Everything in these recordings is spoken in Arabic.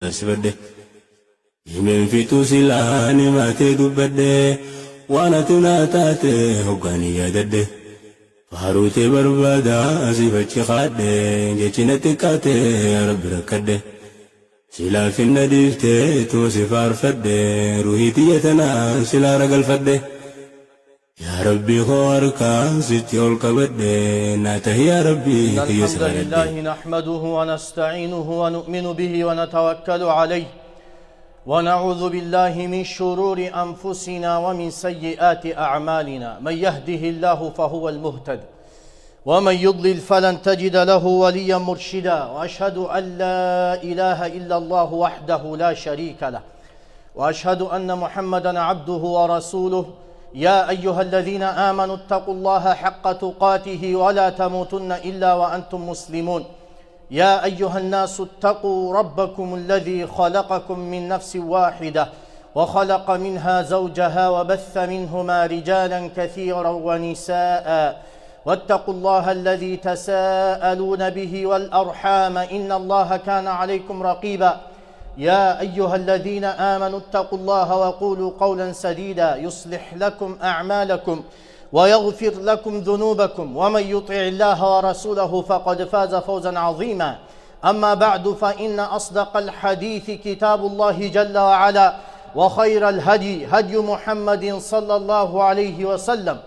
أسبده يمين في توسيلاني ما تدبده وانا تناتاته وقاني يدده فهروتي بربادا سيفتش خاده جيشنتكاته يا رب ركده سلا في النديفته توسف عرفده روحيتي يتنا سلا رقل فده يا ربي خوركا ستي والكبده ناته يا ربي الحمد لله نحمده ونستعينه ونؤمن به ونتوكل عليه ونعوذ بالله من شرور أنفسنا ومن سيئات أعمالنا من يهده الله فهو المهتد ومن يضلل فلن تجد له وليا مرشدا وأشهد أن لا إله إلا الله وحده لا شريك له وأشهد أن محمدا عبده ورسوله يا أيها الذين آمنوا اتقوا الله حق تقاته ولا تموتن إلا وأنتم مسلمون يا أيها الناس اتقوا ربكم الذي خلقكم من نفس واحدة وخلق منها زوجها وبث منهما رجالا كثيرا ونساء واتقوا الله الذي تساءلون به والأرحام إن الله كان عليكم رقيبا يا أيها الذين آمنوا اتقوا الله وقولوا قولا سديدا يصلح لكم أعمالكم ويغفر لكم ذنوبكم ومن يطع الله ورسوله فقد فاز فوزا عظيما أما بعد فإن أصدق الحديث كتاب الله جل وعلا وخير الهدي هدي محمد صلى الله عليه وسلم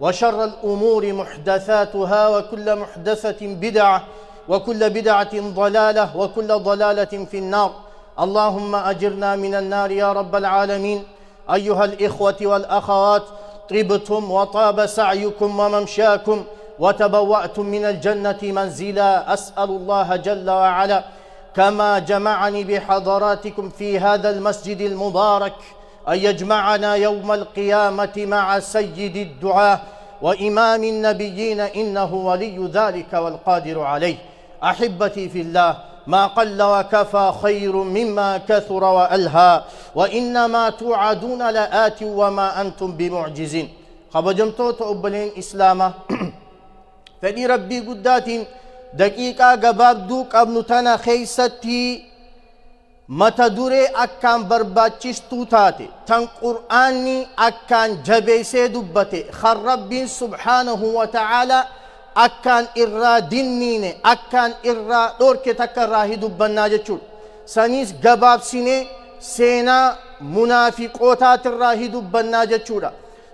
وشر الأمور محدثاتها وكل محدثة بدعة وكل بدعة ضلالة وكل ضلالة في النار اللهم أجرنا من النار يا رب العالمين أيها الإخوة والأخوات طبتم وطاب سعيكم وممشاكم وتبوأتم من الجنة منزلا أسأل الله جل وعلا كما جمعني بحضراتكم في هذا المسجد المبارك أن يجمعنا يوم القيامة مع سيد الدعاة وإمام النبيين إنه ولي ذلك والقادر عليه أحبتي في الله ما قل وكفى خير مما كثر وألهى وإنما توعدون لآت وما أنتم بمعجزين خبجمتوت أبلين إسلاما فدي ربي قدات دقيقة قبابدوك ابنتنا خيستي متدوري أكان برباتشستو تاتي تن قرآني أكان جبيسي دبتي خرب سبحانه وتعالى أكان إرّا دينيني أكان إرّا دورك تكراهي دبنا جتشول سانيس قباب سيني سينا منافقوتات الراهي دبنا جتشولا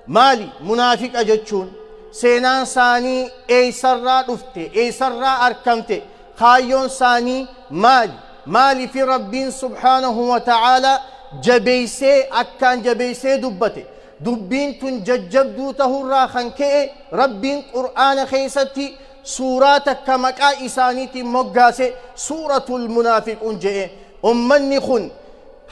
مالي منافق أجتشون سينا ساني ايسرّا دفته ايسرّا أركمته خايون ساني مالي في رب سبحانه وتعالى جبيسي أكان جبيسي دبته دبين تنججب دوته الراخن كي ربين قرآن خيستي سوراتك كمكا إسانيتي مقاسي سورة المنافق انجئ أمني خن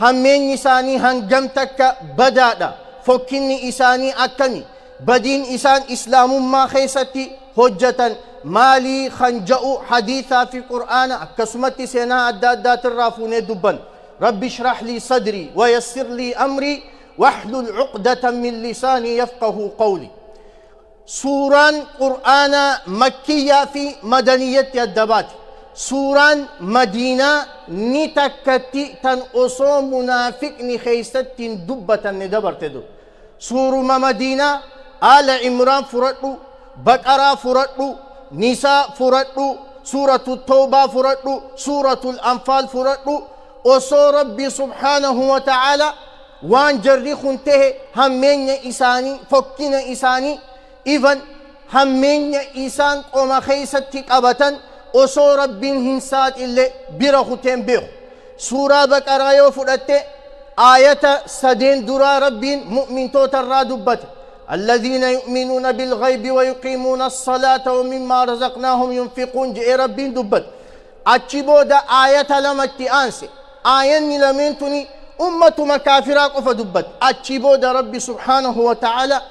همين إساني هنجمتك بدادا فكني إساني أكني بدين إسان إسلام ما خيستي هجة مالي خنجأ حديثا في قرآن كسمتي سينا أدادات الرافون دبن رب اشرح لي صدري ويسر لي أمري واحلل عقدة من لساني يفقه قولي سورة قرآن مكية في مدنية الدبات سورة مدينة نتكتي تنقصو منافق نخيست دبة ندبر تدو سورة مدينة آل عمران فرطو بقرة فرطو نساء فرطو سورة التوبة فرطو سورة الأنفال فرطو وصو ربي سبحانه وتعالى وان جري خنته همين إساني فكين إساني إذن همين إسان قوم خيستك أبتن وصو ربين هنسات اللي برخوتين بيخ سورة بقرة يوفرت آية سدين درا ربين مؤمن توتر دبت الذين يؤمنون بالغيب ويقيمون الصلاة ومما رزقناهم ينفقون جئ ربين دبت أتشبو دا آية لمتي أنسي آية لمنتني أمة مكافرة قف دبت أتشبو دا ربي سبحانه وتعالى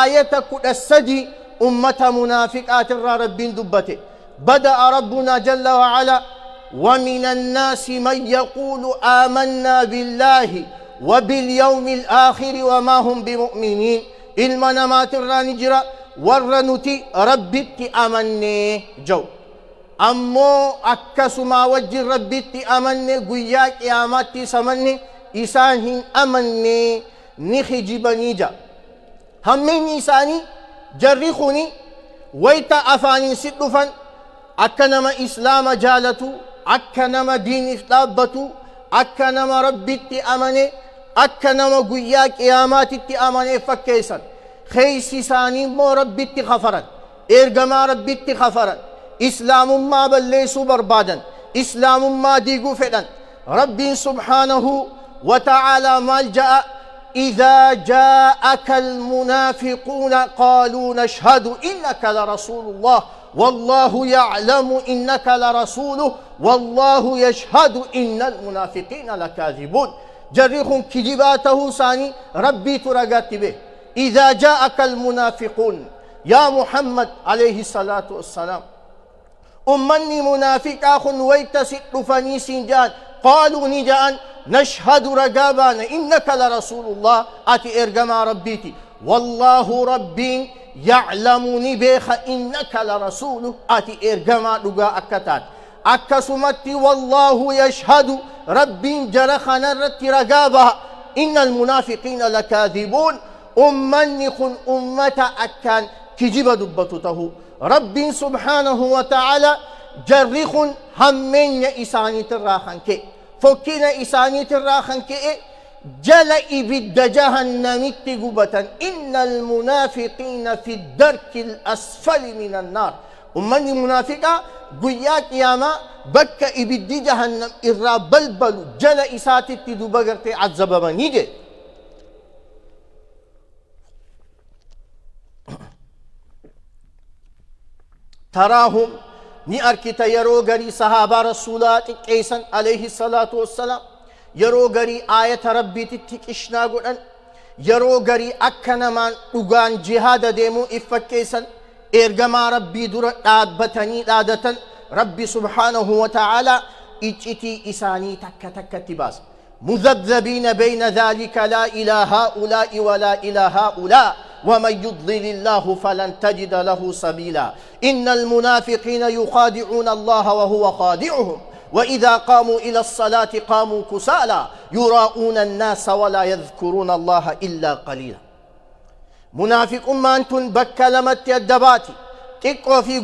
آية كد السدي أمة منافقات ربين دبت بدأ ربنا جل وعلا ومن الناس من يقول آمنا بالله وباليوم الآخر وما هم بمؤمنين المنامات الرانجرة ورنتي ربك أمني جو أمو أكسما وجه ربي أمني قياك ياماتي سمني إسانهن أمني نخجبني جا همين إساني جرخوني ويتا أفاني سدفا أكنما إسلام جالتو أكنما دين إفتابتو أكنما ربي أمني أكنما قياك ياماتي أمني فكيسا خيسي ساني مو ربي خفرا إرقما ربي خفرا إسلام ما بليسو بربادا إسلام ما ديقو فعلا ربي سبحانه وتعالى ملجأ إذا جاءك المنافقون قالوا نشهد إنك لرسول الله والله يعلم إنك لرسوله والله يشهد إن المنافقين لكاذبون جريخ كجباته ساني ربي ترقات به إذا جاءك المنافقون يا محمد عليه الصلاة والسلام أمني منافق آخ ويتسئ فني سنجان قالوا نجان نشهد رقابان إنك لرسول الله أتي إرقما ربيتي والله ربي يعلمني بيخ إنك لرسوله أتي إرقما لقاء أكتات أكسمتي والله يشهد ربي جرخنا رت رقابها إن المنافقين لكاذبون أمني خن أمة أكان كجب دبتته رب سبحانه وتعالى جرخ همين إساني تراخن كي فكنا إساني تراخن كي جل إبد جهنم تقبة إن المنافقين في الدرك الأسفل من النار أمني منافقة قياك ياما بك إبد جهنم إرى بلبل جل إساتي تدبغرت عذب منيجي تراهم ني أركت يرو غري صحابة رسولات كيسن عليه الصلاة والسلام يرو غري آية ربي تتكشنا قلن يرو غري أكنمان أغان جهاد ديمو إفكيسن إرغما ربي در آدبتني آدتا ربي سبحانه وتعالى إجتي إساني تك تك تباس مذبذبين بين ذلك لا إلى هؤلاء ولا إلى هؤلاء ومن يضلل الله فلن تجد له سبيلا إن المنافقين يخادعون الله وهو خادعهم وإذا قاموا إلى الصلاة قاموا كسالى يراؤون الناس ولا يذكرون الله إلا قليلا منافق ما أنتم بكلمت الدباتي تقوى في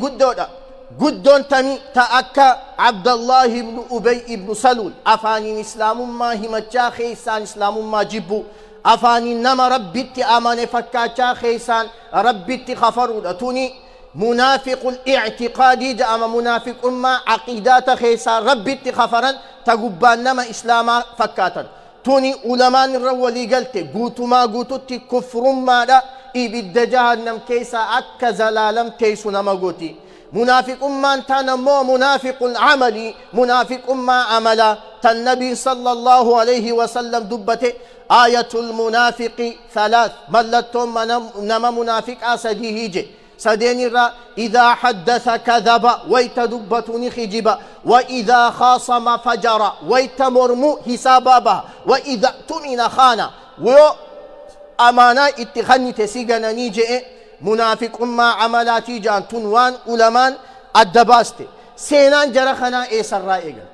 قدون تمي تأكى عبد الله بن أبي بن سلول أفاني إسلام ما همتشا خيسان إسلام ما جبو أفاني نما ربيتي أمان فكاتشا خيسان ربيتي خفروا توني منافق الاعتقادي جاء منافق ما عقيدات خيسان ربيتي خفرا تقبان نما إسلاما فكاتا توني علماء الرولي قلت قوتو ما قوتو كفر ما لا إبد جهنم كيسا أكا زلالم كيسو نما قوتي منافق ما انتان مو منافق العملي منافق ما عملا تنبي صلى الله عليه وسلم دبته آية المنافق ثلاث ملتهم نما منافق أسديه سدين الرا إذا حدث كذب ويتدبتني خجبا وإذا خاصم فجر ويتمرمو حسابا وإذا اؤتمن خان وأمانا اتخني تسيغنا نيجي منافق ما عملاتي جان تنوان علمان الدباستي سينان جرخنا إيسا الرائقل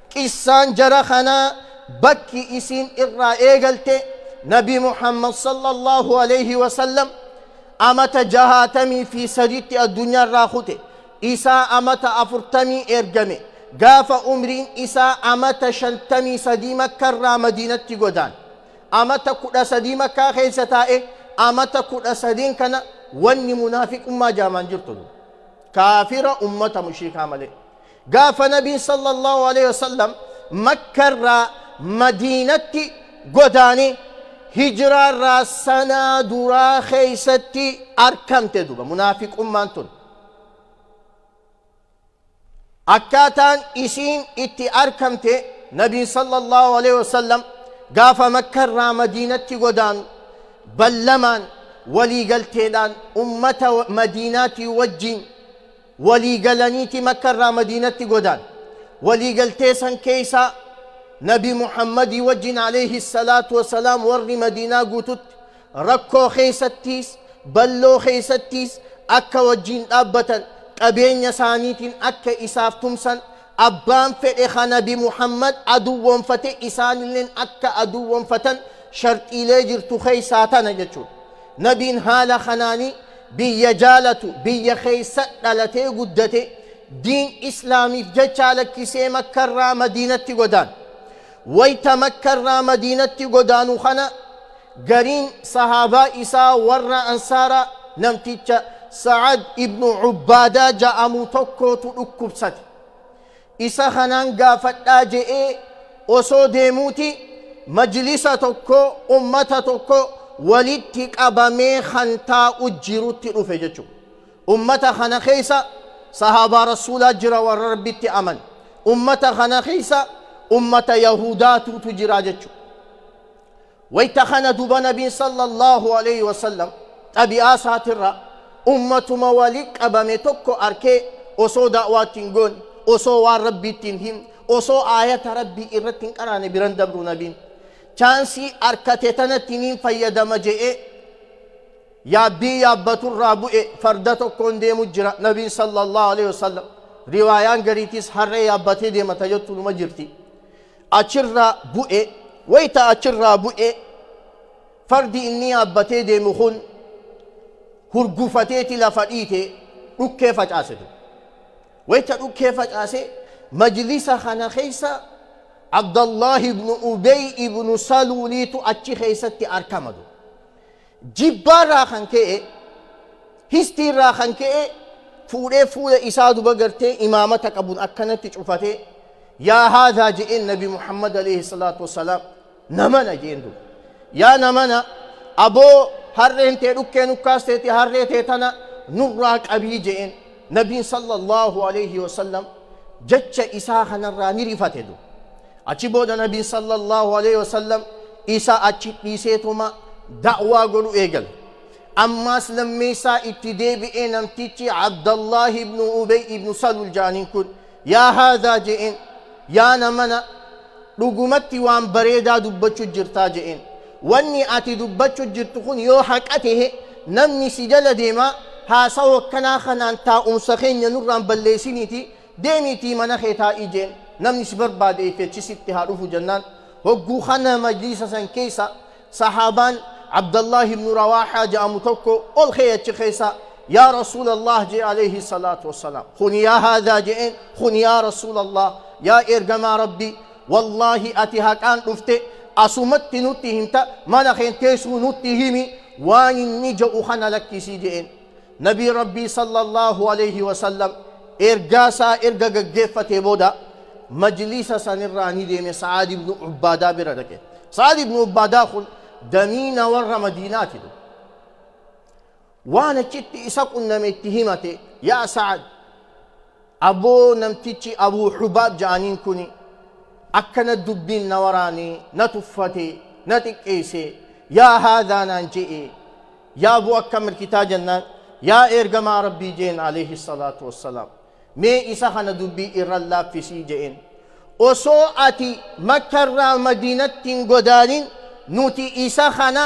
كيسان جرخنا بكي إسين الرائقل نبي محمد صلى الله عليه وسلم أمت جهاتمي في سجدت الدنيا الراخوتي إسا أمت أفرتمي إرجمي قاف أمرين إسا أمت شنتمي سديمة كرى مدينة قدان أمت كرى سديمة كاخيستائي أمت كرى سدين كان واني منافق ما جامان جرتو كافر أمة مشركة ملي قاف نبي صلى الله عليه وسلم مكر مدينة قداني هجرة راسنا درا خيستي أركمت دوبا منافق أمانتون أكاتان إسين إتي أركمت نبي صلى الله عليه وسلم قاف مكر مدينة قدان بلمان ولي قلتلان أمة مدينات وجين ولي قلنيتي مكر مدينة قدان ولي قلتيسان كيسا نبي محمد وجن عليه الصلاة والسلام ور مدينة قوتت ركو خيستيس بلو خيستيس أكا وجين أبتا qabeenya isaaniitiin akka isaaf tumsan abbaan fedhe kana bi Muhammad aduwwonfate isaanilleen akka aduwwonfatan sharxiilee jirtu keessaa tana jechuudha. Nabiin haala kanaanii biyya jaalatu biyya keessa dhalatee guddate diin islaamiif jecha lakkisee makkarraa madiinatti godaan. Wayta makkarraa madiinatti godaanu kana gariin sahaabaa isaa warra ansaaraa namticha Sa'ad ibnu Ubbaadaa ja'amu tokkootu dhukkubsate. Isa kanaan gaafadhaa je'ee osoo deemuuti majlisa tokko ummata tokko walitti qabamee kan taa'u jirutti dhufe jechuudha. Ummata kana keessa sahaabaa rasuulaa jira warra rabbitti aman. Ummata kana keessa ummata yahudaatutu jira jechuudha. Wayta kana duba nabiin sallallahu alayhi wasallam xabi'aa isaatirraa ummatuma walitti qabame tokko arkee osoo da'waattiin goone osoo waan rabbiittiin hin osoo aayata rabbii irratti hin qaraane biran dabru nabiin chaansii arkate tanattiin fayyadama je'ee yaabbii yaabbaturraa bu'e farda tokkoon deemu jira nabiin sallallahu alayhi wasallam riwaayaan gariitis harree yaabbatee deemata jettu numa jirti achirraa bu'e wayta achirraa bu'e fardi inni yaabbatee deemu kun hurgufateeti lafa dhiite dhukkee facaase wayta dhukkee facaase majlisa kana keessa Abdallahi ibnu Ubay ibnu Saluuliitu achi keessatti argamadu jibbaarraa kan ka'e histiirraa kan ka'e fuudhee fuula isaa duba gartee imaamata qabuun akkanatti cufatee yaa haadhaa je'een nabi Muhammad alayhi salaatu wassalaam namana je'een duba yaa namana aboo harreen tee dhukkee nukkaasteeti harree tee tana nurraa qabii je'een nabiin sallallahu alayhi wasallam jecha isaa kanarraa ni rifate du achi booda nabiin sallallahu alayhi wasallam isa achi dhiiseetuma da'waa godhu eegal ammaas lammeessaa itti deebi'ee namtichi Abdallahi ibnu Ubay ibnu Salul jaaniin kun yaa haadhaa je'een yaa namana dhugumatti waan bareedaa dubbachuu jirtaa je'een wanni ati dubbachuu jirtu kun yoo haqa ta'e namni si jala deemaa haasawaa akkanaa kanaan taa'umsa keenya nurraan balleessiniiti deemiitii mana kee taa'ii jeen namni si barbaade ifeechisitti haa dhufu jennaan hogguu kana majlisa san keessa sahaabaan Abdallah ibn Rawaahaa jedhamu tokko ol keeyachi keessa yaa rasuulallah jee alayhi salaatu wassalaam kun yaa haadhaa jeen kun yaa rasuulallah yaa ergamaa rabbii wallaahi ati haqaan dhufte asumatti nutti himta mana keenteesuu nutti himi waan inni jedhu kana lakkisii jeen nabii rabbii sallallahu alayhi wasallam ergaasaa erga gaggeeffatee booda majlisa sanirraa ni deeme Sa'ad ibnu Ubbaadaa bira dhaqe Sa'ad ibnu Ubbaadaa kun damiina warra madiinaati waan achitti isa qunname itti himate yaa Sa'ad aboo namtichi Abuu Hubaab jedhaniin kuni akkana dubbiin na waraanee na tuffate na xiqqeesse yaa haadhaa naan je'e yaa buu akka mirkitaa jennaan yaa ergamaa rabbii jeen alayhi salaatu wassalaam mee isa kana dubbii irra laaffisii je'een osoo ati makkarraa madiinatti hin godaanin nuti isa kana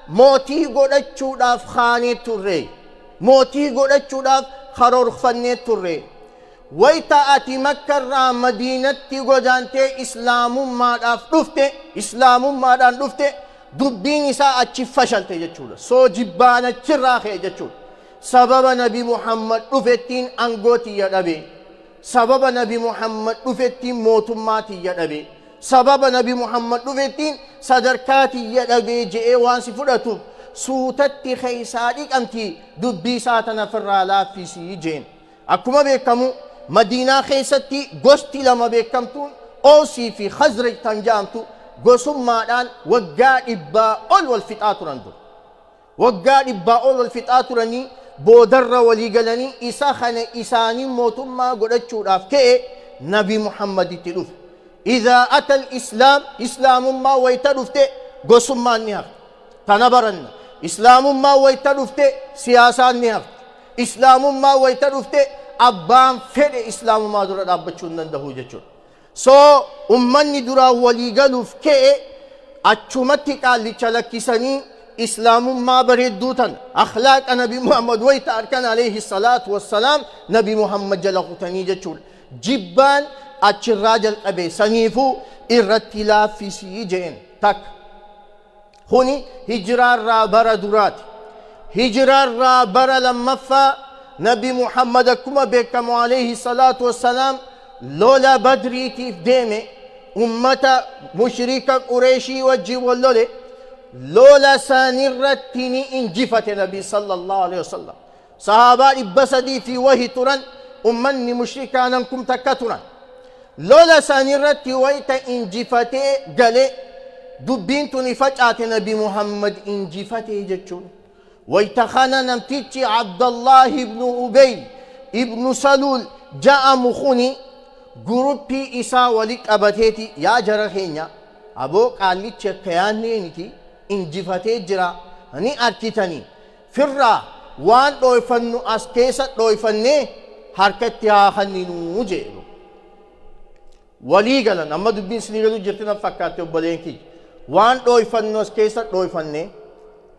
mootii godhachuudhaaf kaanee turre mootii godhachuudhaaf karoorfannee turre wayta ati makkarraa madiinatti godaantee islaamummaadhaan dhufte dubbiin isaa achi fashalte jechuudha soo jibbaan achirraa ka'e jechuudha sababa nabi Muhammad dhufettiin angootiyya dhabe sababa nabi Muhammad dhufettiin mootummaatiyya dhabe sababa nabi Muhammad dhufettiin sadarkaatiyya dhabe je'ee waan si fudhatu suutatti keessaa dhiqamti dubbii isaa tana firraa laaffisii jeen akkuma beekamu madiinaa keessatti gosti lama beekamtuun Oosii fi Khazraj tan jedhamtu gosummaadhaan waggaa dhibbaa ol wal fixaa turan dur waggaa dhibbaa ol wal fixaa turanii boodarra walii galanii isa kana isaanii mootummaa godhachuudhaaf ka'e nabi Muhammaditti dhufe idhaa atal islaamummaa wayta dhufte gosummaan ni hafte tana baranna islaamummaa wayta dhufte siyaasaan ni hafte islaamummaa wayta dhufte abbaan fedhe islaamummaa dura dhaabbachuu hin danda'u jechuudha soo ummanni duraa walii galuuf ka'e achumatti qaallicha lakkisanii إسلام ما بريد دوتا أخلاق نبي محمد ويتا أركان عليه الصلاة والسلام نبي محمد جلقتني جتشول جبان أتشراجل أبي سنيفو إرتلا في سيجين تك هوني هجرار را برا درات هجرار را برا لمفا نبي محمد كما بكم عليه الصلاة والسلام لولا بدري تيف ديمي أمتا مشركة قريشي وجي واللولي لولا سانرتني انجفت النبي صلى الله عليه وسلم صحابة بسدي في وهي تران أمني مشركانا كم تكتران لولا سانرتي ويتا انجفتي قالي دبينتني فجأة نبي محمد انجفتي جتشون ويتخانا نمتيتي عبد الله بن أبي ابن سلول جاء مخوني جروبي إسا ولك أبتيتي يا جرخينيا أبوك قال كيان نينتي انجفتي جرا هني أركتني فرا وان دويفنو أسكيسة دويفني حركتها خنينو جيرو ولي قالن أما دبين سنيغلو جرتنا فكاتي وبلينكي وان دويفنو أسكيسة دويفني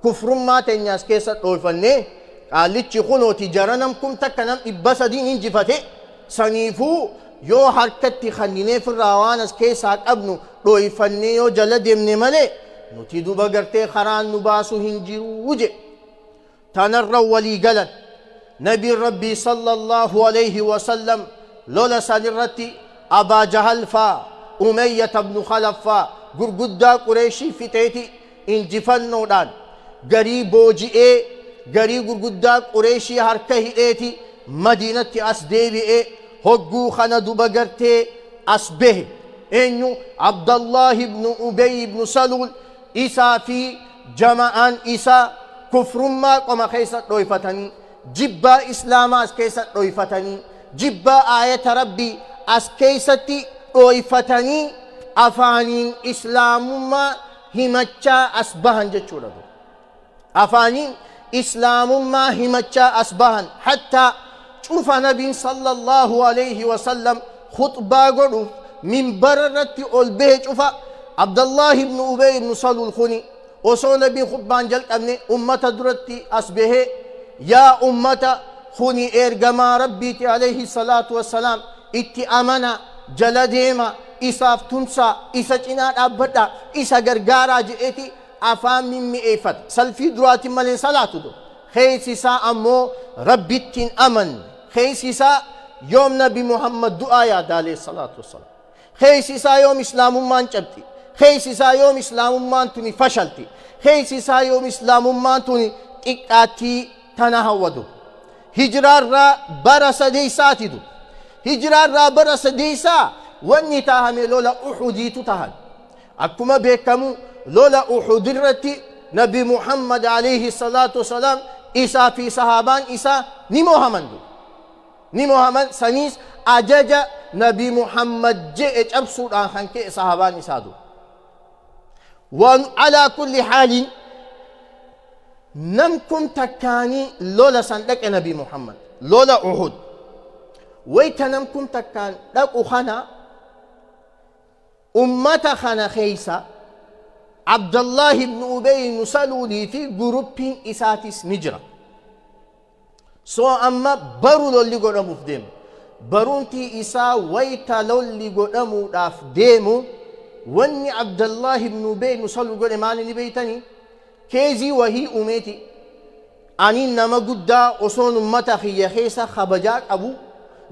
كفر ما تنيا أسكيسة دويفني قال خنو تجارنم كم تكنم إبسا دين انجفتي سنيفو يو حركتي خنيني فرا أسكيسة أبنو دويفني يو جلد يمني ملي نتي دوبا غرتي خران نباسو هنجيرو وجه تنرى ولي قلن نبي ربي صلى الله عليه وسلم لولا سنرتي أبا جهل فا أمية بن خلف فا قرقدا قريشي في تيتي انجفن نودان غريب بوجئي غريب قرقدا قريشي هركه ايتي مدينة أسديبي هقو خنا دوبا غرتي أسبه إنه عبد الله بن أبي بن سلول إسا في جماعان إسا كفر ما قم خيسة رويفتني جبا إسلام أسكيسة رويفتني جبا آية ربي أسكيسة رويفتني أفانين إسلام ما همتشا أسبهن جتشورا أفانين إسلام ما همتشا أسبهن حتى شوف نبي صلى الله عليه وسلم خطبة قلوب من بررت البيت شوفا عبد الله بن أبي بن سلول الخوني وصو نبي خطبان جلت أمني أمة درتي أسبه يا أمة خوني إرقما ربيتي عليه الصلاة والسلام إتي أمنا جلديما إساف تنسى إسا جنات أبدا إسا غرغارا جئتي أفام من مئفت سلفي دراتي مالي صلاة دو خيسيسا أمو ربيتين أمن خيسيسا يوم نبي محمد دعايا عليه الصلاة والسلام خيسيسا يوم إسلام ما انجبتي خيسيسا يوم إسلام ما انتوني فشلتي خيسيسا يوم إسلام ما انتوني إكاتي تنهودو هجرار را برس ديساتي دو هجرار را برس ديسا واني تاهمي لولا أحديتو تاهل أكما بيكمو لولا أحدرتي نبي محمد عليه الصلاة والسلام إسا في صحابان إسا نمو همندو نمو همن سنيس أجاجا نبي محمد جئت أبسود عن خنكي صحابان إسادو وعلى كل حال نمكم تكاني لولا سندك نبي محمد لولا أحد ويتنمكم تكان لك أخنا أمة خنا خيسا عبد الله بن أبي بن سلول في جروب إساتيس نجرة سو أما برو لولي قدامو فديم برونتي إسا ويتا لولي قدامو داف ديمو واني عبد الله بن أبي بن سلول قد مالي نبيتني كيزي وهي أميتي أني نما قدا أصون أمتا خي خيسا خبجاك أبو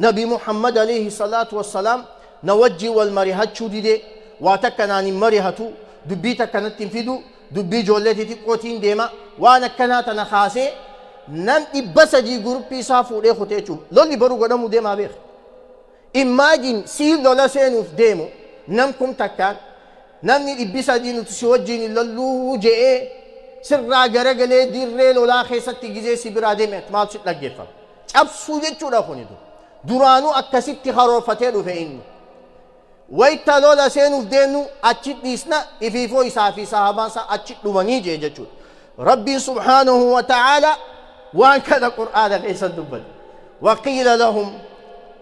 نبي محمد عليه الصلاة والسلام نوجي والمريحات شو دي واتكناني مريحتو دبيتا كانت تنفيدو دبي جولتي تقوتين ديما وانا كانت انا خاسي نم إبسجي جروبي سافو ليه خوتيچو لولي برو قدامو ديما بيخ imagine si lola seenuuf deemu namkum takkaan namni إبسجي نتسوجيني للو جئee sirraa garagalee dirree lolaa keessatti gizee sibiraa deeme maal sit dhaggeeffama cabsuu jechuudha kunitu duraanuu akkasitti haroorfatee dhufe inni wayta lola seenuuf deemnu achi dhiisna ifiifoo isaa fi sahabaansa achi dhumanii jee jechuudha rabbiin subhaanahu wa ta'aala waan kana qur'aana keessa dubbate وقيل لهم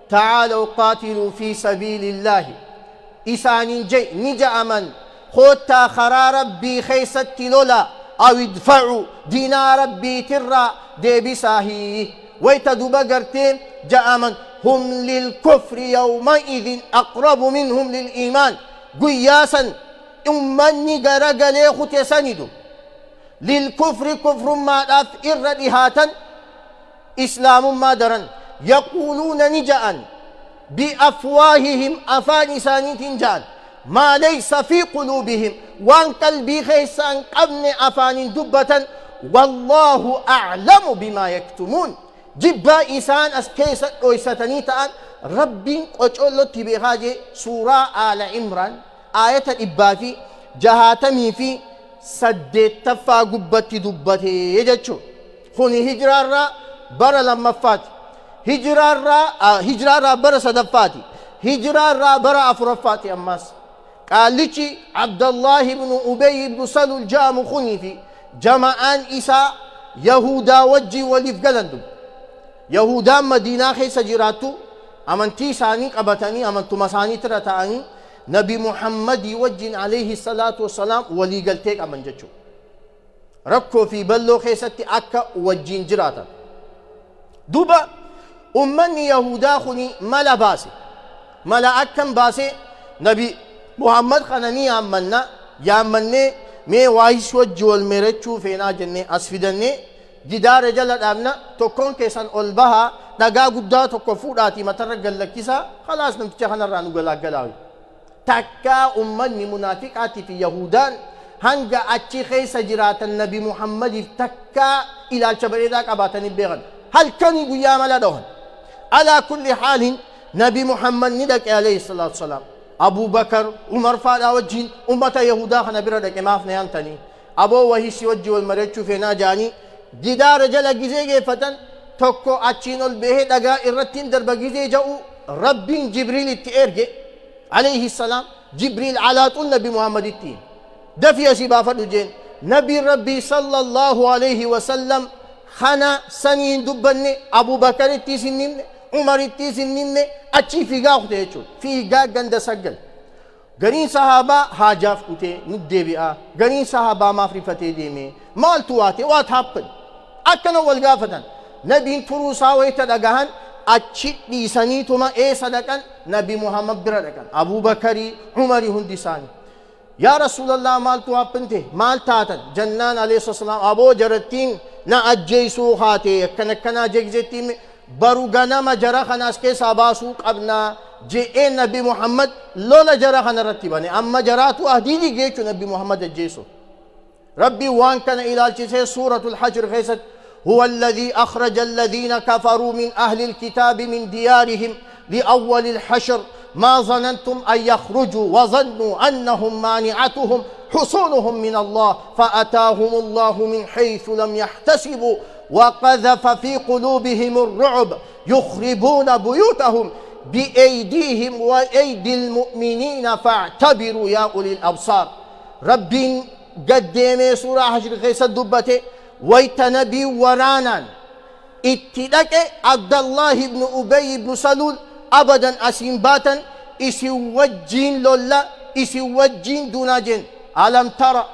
تعالوا قاتلوا في سبيل الله إسان جي نجا من خوتا خرا ربي خيست لولا أو ادفعوا دينا ربي ترى دي بساهي ويتدوب قرتين جاء من هم للكفر يومئذ أقرب منهم للإيمان قياسا أمني قرق ليخت يسندوا للكفر كفر ما داف إردهاتا إسلام ما درن يقولون نجاء بأفواههم أفان سانيت جان ما ليس في قلوبهم وان قلبي خيسان قبن أفان دبة والله أعلم بما يكتمون جبا إسان أسكيسة ويستني تأن رب قجل تبهاجي سورة آل عمران آية الإبافي جهاتمي في سدت تفا قبت دبته يجتشو خوني هجرار بر لما فات هجرار بر صدفاتي هجرار بر أفرفاتي أماس قال لي عبد الله بن أبي بن سلول جام خوني في جمعان إساء يهودا وجي وليف قلندو يهودا مدينة خيس جراتو أمنتي ساني قبتاني أمنتو مساني ترتاني نبي محمد وجن عليه الصلاة والسلام ولي قلتك أمن جتشو ركو في بلو خيستي أكا وجين جراتا دوبا أمني يهودا خني ملا باسي ملا أكم باسي نبي محمد خناني أمنا يامني مي وايش وجه والمرتشو فينا جنة أسفدني جدار جلد أمنا تكون كيسان ألبها نجا قدا تكفوراتي مترك لكيسا خلاص نمتشخنا رانو قلاقلاوي تكا أمني منافقاتي في يهودان هنگا أتشي خيس جرات النبي محمد تكا إلى الشبريداك أباتني بيغن هل كان يقول يا ملادوهن على كل حال نبي محمد ندك عليه الصلاة والسلام أبو بكر عمر فادا وجين أمة يهودا خنا بردك ما فنيان تاني أبو وهيسي وجه والمرجو فينا جاني جدار جل جزيجي فتن توكو أتشين البيه دقا إرتين درب جزي جاء رب جبريل التئرجي عليه السلام جبريل على طول نبي محمد التين دفي سبا فدجين نبي ربي صلى الله عليه وسلم خنا سنين دبني أبو بكر التيسنين عمر التيسنين أتشي فيقا أخته فيقا قند سجل غنين صحابة حاجاف كته ندي بيا غنين صحابة ما فريفتي ديمي مال تواتي وات هابن أكنا والقافتن نبي تروسا ويتدقهن أتشي لساني توما إيه صدقن نبي محمد بردقن أبو بكر عمر هندساني يا رسول الله مال توابنته مال تاتن جنان عليه الصلاة والسلام أبو جرتين نا أجيسو خاتي كنا جيجتين برو غنم جرا خناس کے ساباسو قبنا جي نبي محمد لولا جرا خنا رتباني أما جراتو أهديدي جيشو نبي محمد الجيسو ربي وان كان إلى سورة الحجر خيست هو الذي أخرج الذين كفروا من أهل الكتاب من ديارهم لأول الحشر ما ظننتم أن يخرجوا وظنوا أنهم مانعتهم حصونهم من الله فأتاهم الله من حيث لم يحتسبوا وقذف في قلوبهم الرعب يخربون بيوتهم بأيديهم وأيدي المؤمنين فاعتبروا يا أولي الأبصار رب قدم سورة حجر خيس الدبته ويتنبي ورانا اتدك عبد الله بن أبي بن سلول أبدا أسنباتا إسوجين لولا إسوجين دوناجين ألم ترى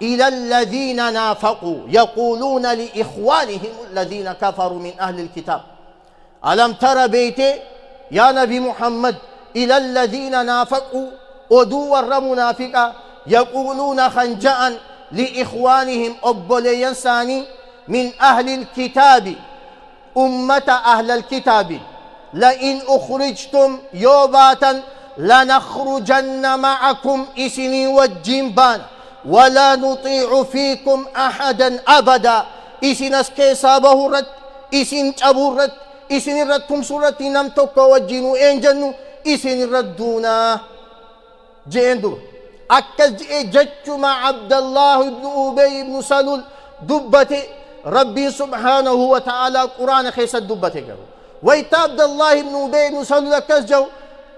إلى الذين نافقوا يقولون لإخوانهم الذين كفروا من أهل الكتاب ألم ترى بيتي يا نبي محمد إلى الذين نافقوا ودور منافقا يقولون خنجاء لإخوانهم أبولي ينساني من أهل الكتاب أمة أهل الكتاب لئن أخرجتم يوباتا لنخرجن معكم إسني والجنبان ولا نطيع فيكم أحدا أبدا إسن اسكيسابه رد إسن تبورت إسن ردتم سورة نمتك وجنوا إن جنوا إسن ردونا جندو أكد جدت مع عبد الله بن أبي بن سلول دبتي ربي سبحانه وتعالى قرآن خيس الدبتي ويت عبد الله بن أبي بن سلول كسجو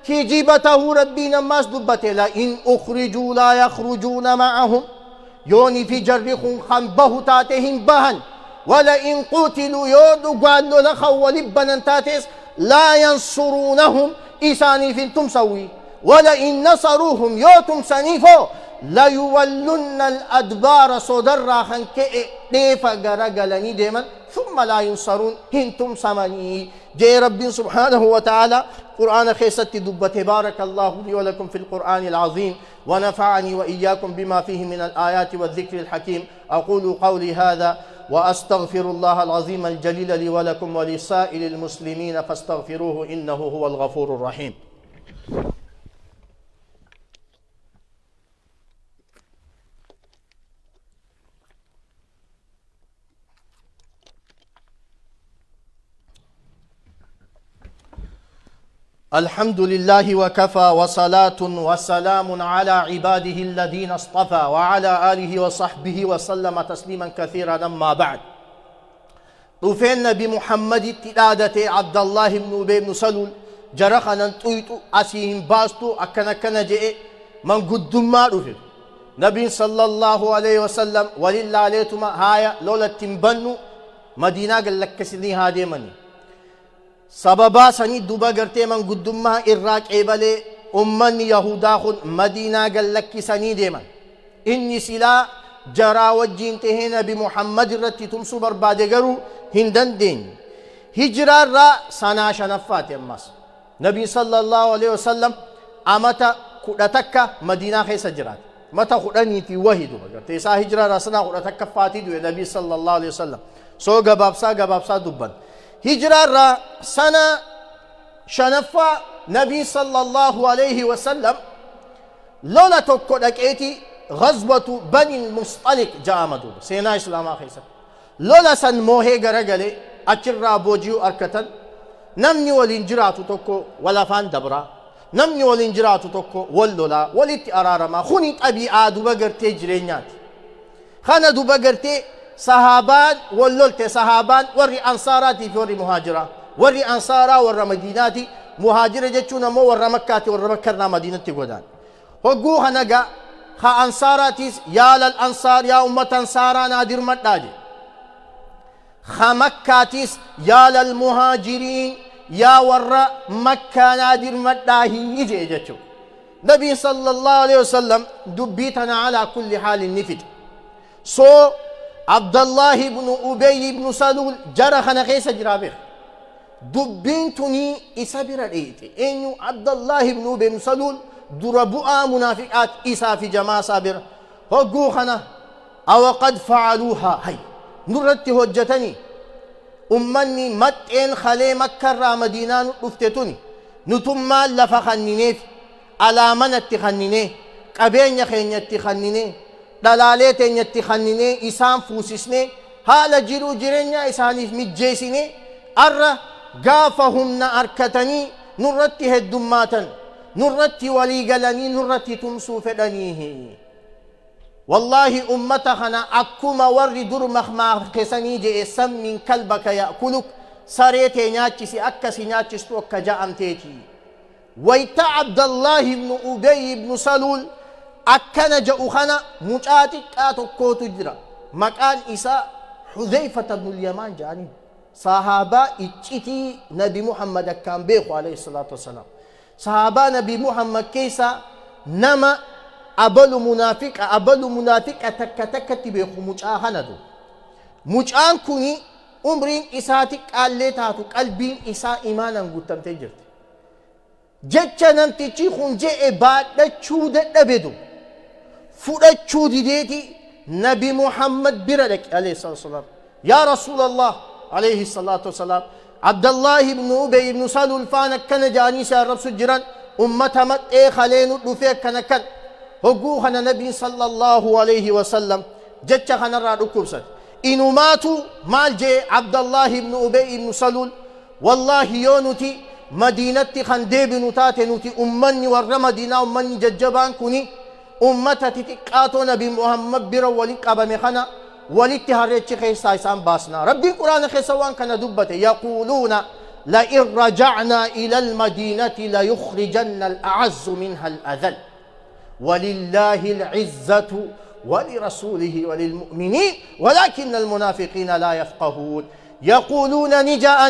كجيبته ربي نماس دبتي لئن أخرجوا لا يخرجون معهم يوني في جرخ خنبه تاتهم بهن ولئن قتلوا يودوا قالوا لخوا لبنا تاتس لا ينصرونهم إساني في تمسوي ولئن نصروهم يوتم سنيفو لا يولن الأدبار صدر خنك ديف غرغلني ديما ثم لا ينصرون هنتم سمني جاء رب سبحانه وتعالى قرآن خيست دب بارك الله لي ولكم في القرآن العظيم ونفعني وإياكم بما فيه من الآيات والذكر الحكيم أقول قولي هذا وأستغفر الله العظيم الجليل لي ولكم ولسائر المسلمين فاستغفروه إنه هو الغفور الرحيم. الحمد لله وكفى وصلاة وسلام على عباده الذين اصطفى وعلى آله وصحبه وسلم تسليما كثيرا. أما بعد طوفين نبي محمد تلادة عبد الله بن أبي بن سلول جرخنا طويتو أسيهم باستو أكنا جئ من قدما رفل نبي صلى الله عليه وسلم ولله عليتما هايا لولا تنبنو مدينة قال لك سني هادي مني سببا سني دوبا غرتي من قدما إراك إبالي أمن يهودا خن مدينة قال لك سني ديما إني سلا جرا وجين تهينا بمحمد رتي تمسو بربادي قرو هندن دين هجرا را سنا شنفات يماس نبي صلى الله عليه وسلم أمتا قدتك مدينة خيس جرات متى قدني في وحيد وغرتي سا هجرا را سنا قدتك فاتي دو نبي صلى الله عليه وسلم سو غبابسا دبن هجرة را سنة شنفة نبي صلى الله عليه وسلم لولا تكو دكيتي غزوة بني المصطلق جامدو سينا إسلام آخيسا لولا سن موهي غرغلي أجر بوجيو أركتن نمني والإنجراتو تكو ولا فان دبرا نمني والإنجراتو تكو واللولا ولت أرارما خونيت أبي آدو بغرتي جرينيات خانا دو بغرتي صحابان واللولت صحابان وري أنصاراتي في وري مهاجرة وري أنصارا وري مديناتي مهاجرة جتشونا مو وري مكاتي وري مكرنا مدينة قدان وقوها نقا خا أنصاراتي يا للأنصار يا أمة أنصارا نادر مداجي خا مكاتيس يا للمهاجرين يا وري مكة نادر مداهي يجي جتشو نبي صلى الله عليه وسلم دبيتنا على كل حال نفت عبد الله بن أبي بن سلول جرخنا خيس جرابير دبنتني إسابير ريتي إنه عبد الله بن أبي بن سلول دربوا منافقات إسا في جماعة صابر هجوخنا أو قد فعلوها هاي نرتي هجتني أمني متين خلي مكة مدينة نفتتني نتم لفخنينيف على من اتخنيني قبين يخين اتخنيني دلالتين يتخنيني إسان فوسسني حال جيرو جيرينيا إسانيف مجيسيني أرى قافهم أركتني نرتي هدوماتا نرتي وليقلني نرتي تمسو فدنيه والله أمتخنا أكما وري در مخما قسني جي سم من كلبك يأكلك سريتي ناتشي أكسي ناتشتو أكجا أمتيتي ويتا عبد الله بن أبي بن سلول أكنا جاءوخنا مجاتي كاتو كوتو جرا مكان إساء حذيفة بن اليمان جاني صحابة إجتي نبي محمد كان بيخو عليه الصلاة والسلام صحابة نبي محمد كيسا نما أبلو منافق تك بيخو مجاهنا دو مجان كوني عمرين إساتك قالتاتو قلبين إساء إيمانا قلتم تجرت جتشا نمتشي خنجي إبادة چودة نبدو فudhachuu dideeti nabi muhammad bira dhaqe alayhi salatu wasalam ya rasul allah alayhi salatu wasalam abdullah ibn ubay ibn salul fana kana jani sa rabsu jiran ummata matte khaleenu dufe kana kan hogu khana nabi sallallahu alayhi wasallam jecha khana ra dukubsat inumatu malje abdullah ibn ubay ibn salul wallahi yonuti madinati khandebinu tatenuti ummanni warra madina ummanni jajjaban kuni أمتا تتقاتو نبي محمد برا ولي قبمي خنا ولي تهريتش خيسا إسان باسنا ربي القرآن خيسوان كان دبته يقولون لئن رجعنا إلى المدينة ليخرجن الأعز منها الأذل ولله العزة ولرسوله وللمؤمنين ولكن المنافقين لا يفقهون يقولون نجاء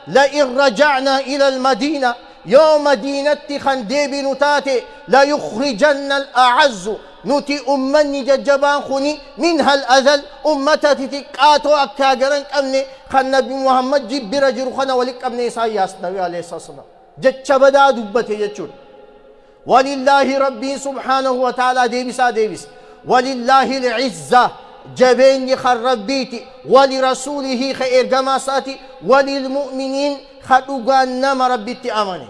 لئن رجعنا إلى المدينة يوم مدينة خنديب نتاتي لا يخرجن الأعز نوتي أمني ججبان خوني من هالأذل أمتي تقاتو أكاغرن أمني خان نبي محمد جيب برجر خنا ولك أمني ساياس نبي عليه الصلاة والسلام ججبدا دبته ججون ولله ربي سبحانه وتعالى ديبس ولله العزة جبين خربيتي ولرسوله خير جماساتي وللمؤمنين خدوغان نما ربيتي أماني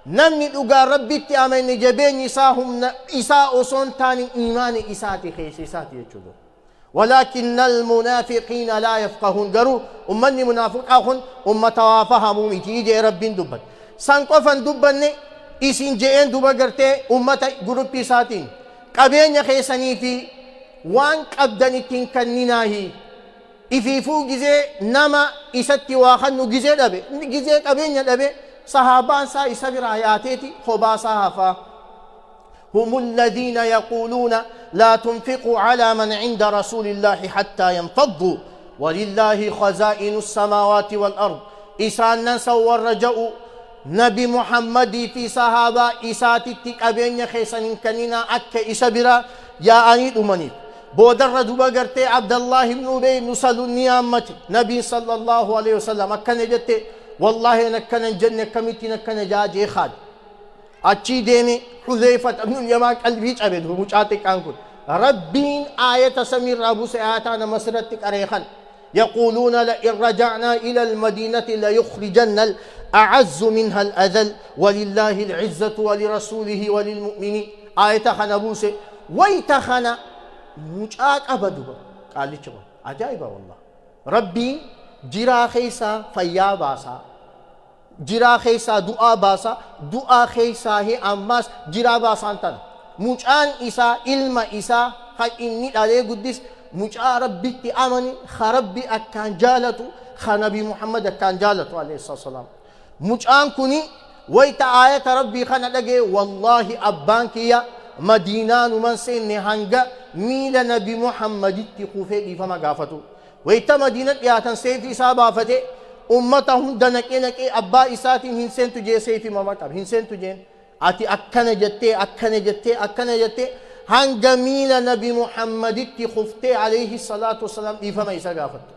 نمني دوغا ربيتي أماني جبين إساهم إساء سنتاني إيمان إساتي خيس إساتي يجدو ولكن المنافقين لا يفقهون قروا أمني منافقون توافهموا متيجي ربين دبن سانقفن دبن إسين جئين دوبا قرتي أمتا قربي ساتين قبين خيساني في وان قبدنتين كنناهي إفيفو جزي نما إساتي واخنو جزي دبي جزي قبين دبي صحابان سا إسابر آياتيتي خباسا هفا هم الذين يقولون لا تنفقوا على من عند رسول الله حتى ينفضوا ولله خزائن السماوات والأرض إسان سور رجأوا نبي محمد في صحابة إساتي تقبين خيسان كننا أكا إسابرا يا أنيد أمني بودر دوبا قرتي عبد الله بن أبي بن سلول نيامتي نبي صلى الله عليه وسلم أكا نجتي والله نكنا جنة كميتي نكنا جاجي خاد أتشي ديمي حذيفة ابن اليمان قلبي عبد هو مجاتك عنكم ربين آية سمير أبو سياتنا مسرتك أريخان يقولون لئن رجعنا إلى المدينة ليخرجن الأعز منها الأذل ولله العزة ولرسوله وللمؤمنين آية خنبوسي ويتخنا مجات أبدو قال لي شباب عجائبة والله ربي جرا خيسا فيا باسا جرا خيسا دعاء خيسا هي أماس جرا باسانتن مجان إسا علم إسا خي إني عليه قدس مجا ربي تأمني خربي أكان جالتو خنبي محمد أكان جالتو عليه الصلاة والسلام مجان كوني ويتا آية ربي خنا لقي والله أبانك يا مدينان من سين هنگا ميل نبي محمد تخوفي فما قافتو ويتا مدينة ياتن سيفي سابافته أمتهم دنكينك أبا إساتين هنسين تجي سيفي ممكب هنسين تجين أتي أكنا جتة هنگا ميل نبي محمد تخوفتي عليه الصلاة والسلام فما إسا قافتو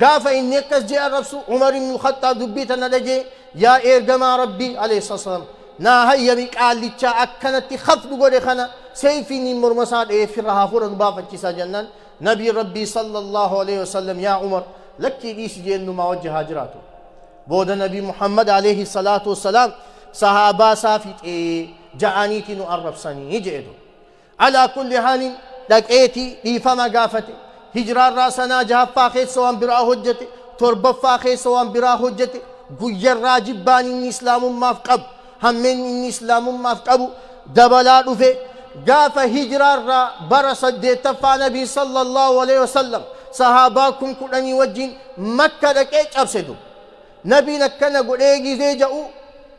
قافة إنك جاء الرسول عمر بن الخطاب دبيتنا لجي يا إرقما ربي عليه الصلاة والسلام ناهي قال لي أكنت خفض قولي خنا سيفيني مرمسات في الرهافور بافة كيسا جنان نبي ربي صلى الله عليه وسلم يا عمر لك ليس جين ما وجه هاجراته بود نبي محمد عليه الصلاة والسلام صحابة صافت جعانيتي نعرف سني يجعدوا على كل حال لك ايتي فما قافتي هجران راسنا جهب فاخي سوان برا حجتي ترب فاخي سوان برا حجتي غير راجبان الإسلام ما فقب همين الإسلام ما فقبو دبلا دفه قاف هجران را برس ديتفا نبي صلى الله عليه وسلم صحاباكم كلني وجين مكة لك ايش أبسدو نبي نكنا قول ايجي زي جاو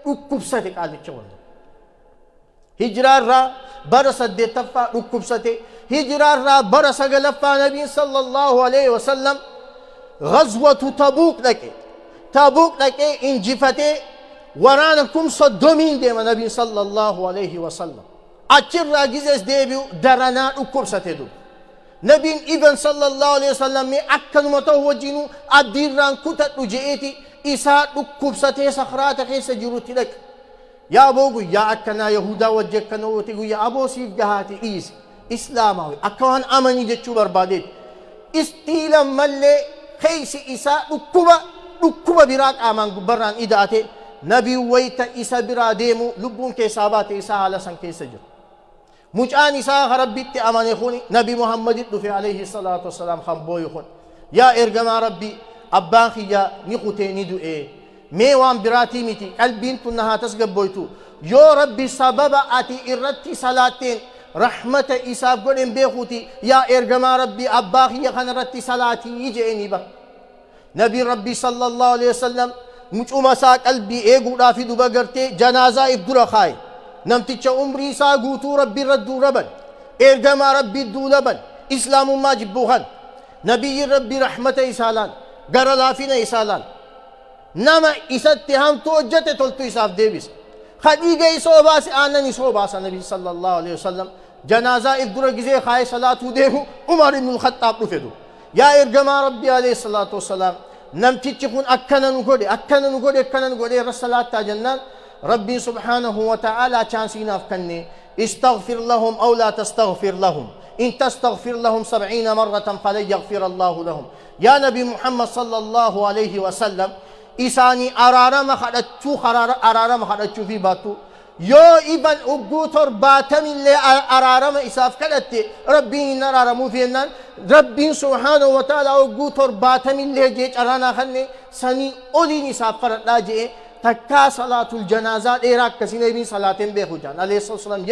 ركبستك على الشوال هجران را برس ديتفا ركبستك هجران را برس غلفا نبي صلى الله عليه وسلم غزوة تبوك لك انجفتي ورانكم صدومين ديما نبي صلى الله عليه وسلم أجر راجزس ديبيو درنا ركبستي دو نبي ابن صلى الله عليه وسلم مي أكن متوجينو أديران كتت رجئتي إساء ركبستي سخرات خيس جروتي لك يا أبوغو يا أكنا يهودا وجهكنا وتيغو يا أبو سيف جهاتي إيس إسلاماوي أكوان أمني جتشو بربادت استيلا ملي خيس إساء ركبا براك آمان بران إداتي نبي ويتا إسا برا ديمو لبون كيسابات إسا على سن كيسجر مجان إسا ربي أماني خوني نبي محمد دفع عليه الصلاة والسلام خنبوي خون يا إرقما ربي أبانخي يا نقوتي ندو ميوان براتي ميتي قلبين تنها تسقب بويتو يو ربي سبب أتي إرتي صلاتين رحمة إساف قولين بيخوتي يا إرقما ربي أباخي خان رتي صلاتي يجيني با نبي ربي صلى الله عليه وسلم مجو مسا قلبي ايقو رافي دو بغرتي جنازة ابدو خاي نمتيچ عمري سا قوتو ربي ردو ربن إرقما ربي دو لبن إسلام ما جبوهن نبي ربي رحمة إسالان قرلافين إسالان نما إساتهم توجت تلتو إساف ديبس خديجة إسو باس آنن إسو باس النبي صلى الله عليه وسلم جنازة إفدر جزي خاي صلاة ديمو عمر بن الخطاب رفضوا يا إرجما ربي عليه الصلاة والسلام نمتي تكون أكنا نقول رسالات تاجنان ربي سبحانه وتعالى شانسينا فكني استغفر لهم أو لا تستغفر لهم إن تستغفر لهم 70 مرة فلن يغفر الله لهم يا نبي محمد صلى الله عليه وسلم إساني أرارما خدتشو في باتو يو إبن أقوتر باتم اللي أرارما إساف كدت ربي نرارمو فينا ربي سبحانه وتعالى أقوتر باتم اللي جيج أرانا خلني سني أولي إساف فرد لاجئ تكا صلاة الجنازة إيراك كسيني صلاة بيخوجان عليه الصلاة والسلام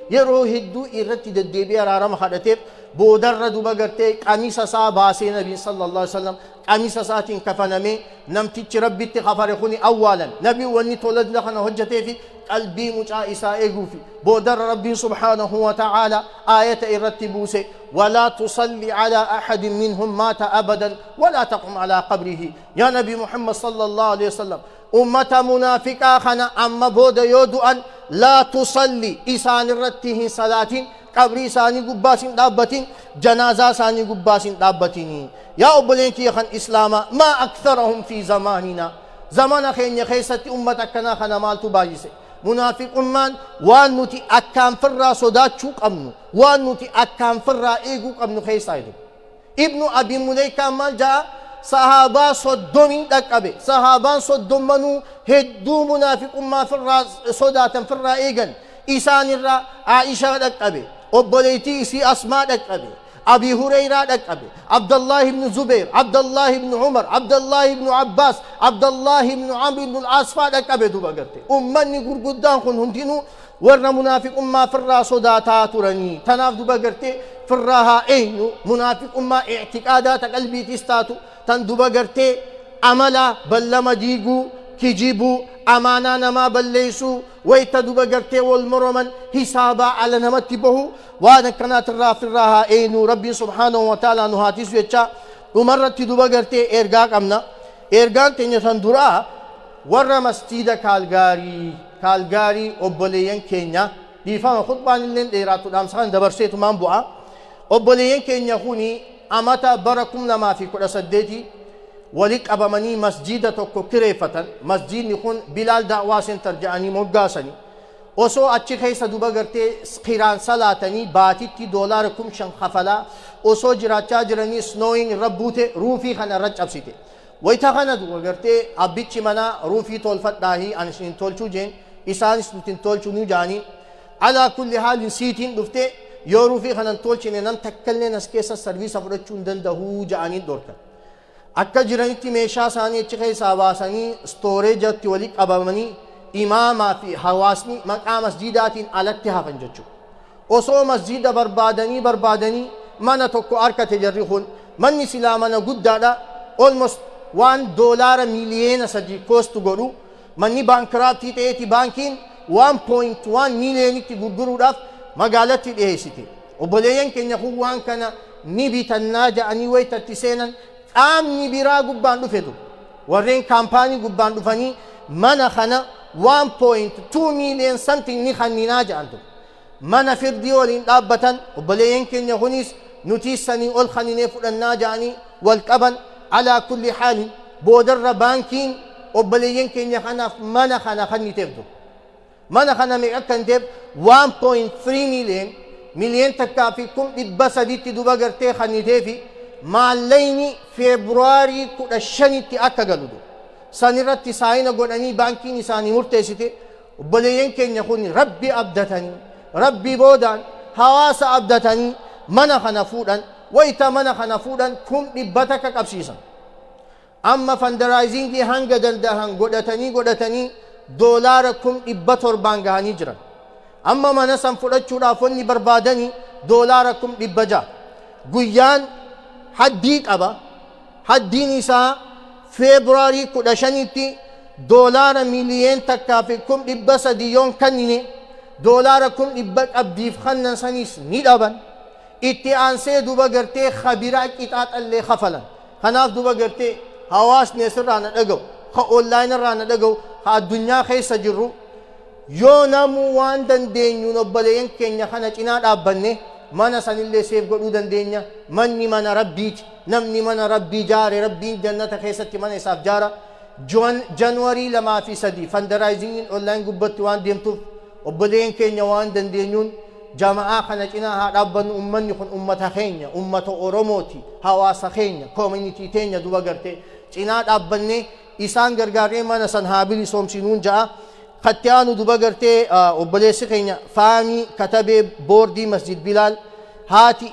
يرو هدو إرتي ددبي أرارما خدتب بودر دوبا گرتے قمیص سا باسي نبي صلى الله عليه وسلم قمیص ساتين كفنمي نمتي ربي تخفرخوني أولا نبي وني تولد لخنا هجتي في قلبي مجا إساء في بودر ربي سبحانه وتعالى آية الرتبوسي ولا تصلي على أحد منهم مات أبدا ولا تقم على قبره يا نبي محمد صلى الله عليه وسلم أمة منافقة خنا أما بود يودو أن لا تصلي إسان الرته صلاة قبري ساني قباسين دابتين جنازة ساني قباسين دابتين يا أبلين كيخان إسلاما ما أكثرهم في زماننا زمان خين يخيست أمة كنا خنا مالتو باجسي منافق أمان وان نتي أكام فرا صدات شوك أمنو وان نتي أكام فرا إيقوك أمنو خيسايدو ابن أبي مليكا مال جاء صحابة صدومين دكابي صحابة صدومنو هدو منافق أمان فرا صدات فرا إيقن إسان الرا عائشة دكابي أبوليتي سي أسماء دكابي أبي هريرة دكابي عبد الله بن زبير عبد الله بن عمر عبد الله بن عباس عبد الله بن عمرو بن العاص دكابي دوبا غرتي أمني غرغدان كن هندينو ورنا منافق أمة فرا صداتا ترني تناف دوبا غرتي فراها أينو منافق أمة اعتقادات قلبي تستاتو تن دوبا غرتي عملا بلما ديغو كجيبو أمانا نما بليسو ويتدوبا غرتي والمرمن حسابا على نمتبه وانا كانت الرافراها اينو ربي سبحانه وتعالى نهاتي سويتشا ومرت دوبا غرتي ارغا قمنا ارغان تنيا سندورا ورا مسجد كالغاري اوبليين كينيا ديفا خطبان لين ديراتو دامسان دبرسيتو مانبوعا اوبليين كينيا خوني امتا بركم لما في كل سديتي ولك أبمني مسجد توكو كريفة مسجد نكون بلال دعوة سنتر جاني موجاسني وسو أتشي خيسا دوبا غرتي خيران صلاتني باتي $10 كم شن خفلا وسو جراچا جراني سنوين ربوتي روفي خنا رج أبسيتي ويتا خنا دوبا غرتي أبيتشي منا روفي تولفت داهي أنشين تولچو جين إسان سنتين تولچو نيو جاني على كل حال نسيتين دفتي يو روفي خنا تولچين نم تكلني نسكيسا سرويس أفرچون دندهو جاني دوركا akka jiranitti meeshaa isaanii achi keessaa baasanii stooreejatti walitti qabamanii imaamaa fi hawaasni maqaa masjidaatiin alatti hafan jechuudha. Osoo masjida barbaadanii mana tokko arkate jarri kun manni silaa mana guddaadha almost $1 miliyoona 3 koostu godhu manni baankiraaptii ta'eeti baankiin 1.1 miliyoonitti gurguruudhaaf magaalatti dhiyeessite. Obboleeyyan keenya kun waan kana ni bitannaa ja'anii wayitatti seenan qaamni biraa gubbaan dhufetu warreen kaampaanii gubbaan dhufanii mana kana 1.2 million something ni khanninaa ja'antu mana firdii waliin dhaabbatan obboleeyyan keenya kunis nuti sanii ol khanninee fudhannaa ja'anii wal qaban alaa kulli haalin boodarra baankiin obboleeyyan keenya kanaaf mana kana khanniteeftu mana kana meeqa kan ta'eef 1.3 miliyoon takkaa fi 300 duba gartee khanniteefi maallayni feebruaarii 15tti akka galudu sanirratti saayina godhanii baankiin isaanii murteessite obboleeyyan keenya kun rabbi abdatanii rabbi boodaan hawaasa abdatanii mana kana fuudhan wayita mana kana fuudhan 100 takka qabsiisan amma fandaraayiziingii hanga dandahan godhatanii $700 gahanii jiran amma mana san fudhachuudhaaf wanni barbaadanii $600 guyyaan haddii qaba haddiin isaa feebruaarii 15tti $1 miliyoon takkaa fi 300 yoon kannine $100 qabdiif kannan sanis ni dhaban itti aansee duba gartee khabiraa qixaaxallee kafalan kanaaf duba gartee hawaasni asirraa na dhagahu ka online irraa na dhagahu ka addunyaa keessa jirru yoo namuu waan dandeenyuun obboleeyyan keenya kana cinaa dhaabbanne mana sanillee seef godhuu dandeenya. Manni mana rabbiiti. Namni mana rabbii jaare rabbiin jannata keessatti mana isaaf jaara. Januwarii 2 fi 3 fundraisingin online gubbatti waan deemtuuf obboleeyyan keenya waan dandeenyuun jama'aa kana cinaa haa dhaabbannu. Ummanni kun ummata keenya, ummata Oromooti, hawaasa keenya, community teenya duba gartee cinaa dhaabbanne isaan gargaaree mana san haa bilisoomsinuun ja'a. Kattiyaanu duba gartee obboleessi keenya faamii katabee boordii masjid Bilaal haati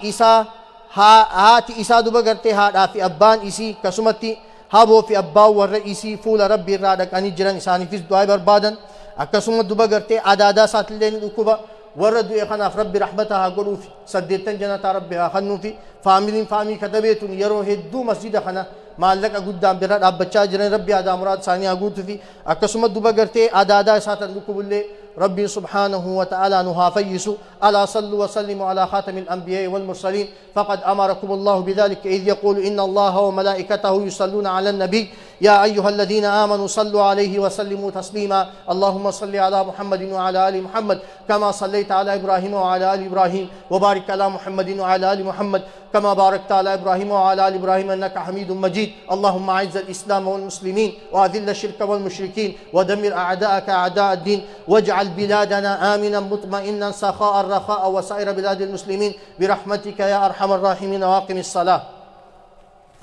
isaa duba gartee haadhaa fi abbaan isii akkasumatti haboo fi abbaan warra isii fuula rabbii irraa dhaqanii jiran isaaniifis du'aa barbaadan. Akkasuma duba gartee adaadaa isaatillee ni dhukkuba. Warra du'e kanaaf rabbi rahmata haa godhuufi 8 jannata rabbi haa kennuufi. Faamii katabeetun yeroo hedduu masjida kana maallaqa guddaan bira dhaabbachaa jiran rabbi aadaa muraad isaanii haa guutuufi. Akkasuma duba gartee adaadaa isaatan dhukkubullee ربي سبحانه وتعالى نهافيس ألا صلوا وسلموا على خاتم الأنبياء والمرسلين فقد أمركم الله بذلك إذ يقول إن الله وملائكته يصلون على النبي يا أيها الذين آمنوا صلوا عليه وسلموا تسليما اللهم صل على محمد وعلى آل محمد كما صليت على إبراهيم وعلى آل إبراهيم وبارك على محمد وعلى آل محمد كما باركت على إبراهيم وعلى آل إبراهيم إنك حميد مجيد اللهم أعز الإسلام والمسلمين وأذل الشرك والمشركين ودمر أعداءك أعداء الدين واجعل بلادنا آمنا مطمئنا سخاء رخاء وسائر بلاد المسلمين برحمتك يا أرحم الراحمين واقم الصلاة.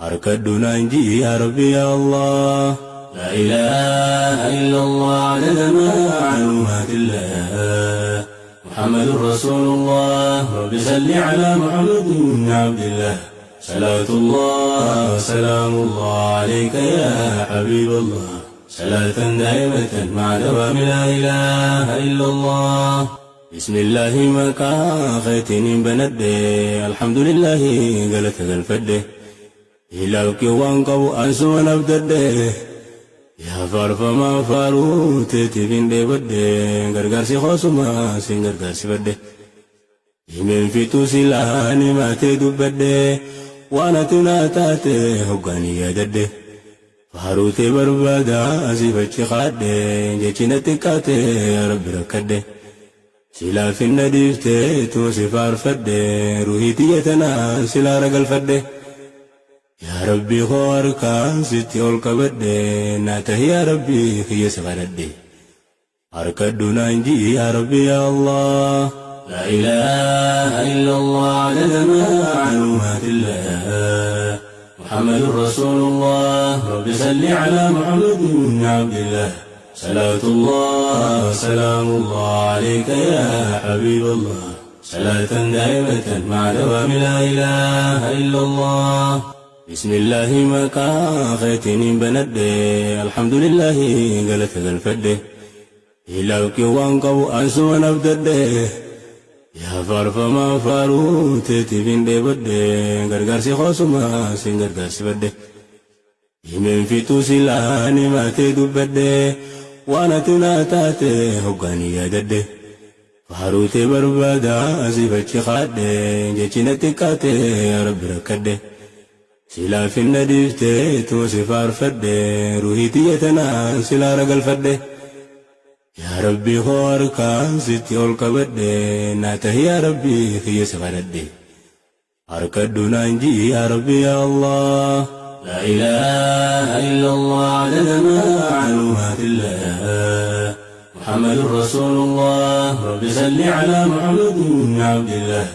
أركدنا نجي يا ربي يا الله لا إله إلا الله عدد معلومات الله محمد رسول الله رب صل على محمد بن عبد الله صلاة الله وسلام الله عليك يا حبيب الله صلاة دائمة مع دوام لا إله إلا الله بسم الله مكا خيتين بند الحمد لله قالت الفد إلاوك وانقو أنسو نبدد يا فارف ما فاروت تفين دي بد غرغرسي خوصما سين غرغرسي بد يمين في توسيلاني ما تدبد وانا تناتات هقاني يدد فاروتي بربادا سيفتش خاد جيشنا تكاتي يا رب ركد سلا في النديفت توسي فارفد روحيتي يتنا سلا رقل فد يا ربي خواركا ستي والكبد ناته يا ربي خي سغرد أركدنا نجي يا ربي يا الله لا إله إلا الله عدد معلومات الله محمد رسول الله رب صل على محمد بن عبد الله صلاة الله وسلام الله عليك يا حبيب الله صلاة دائمة مع دوام لا إله إلا الله بسم الله مكا خيتين بند الحمد لله قالت الفد إلاوك وانقو أنسو نبدد يا فارف ما فاروت تفين دي بد غرغرسي خوصما سين غرغرسي بد يمين في توسيلاني ما تدبد وانا تناتات هقاني يدد فاروت بربادا سيفتش خاد جيشنا تكات يا رب ركد سلا في النديفت توسي فارفد روحيتي يتنا سلا رقل فد يا ربي خواركا ستي والكبد ناته يا ربي خي سغرد أركدنا نجي يا ربي يا الله لا إله إلا الله عدد معلومات الله محمد رسول الله رب صل على محمد بن عبد الله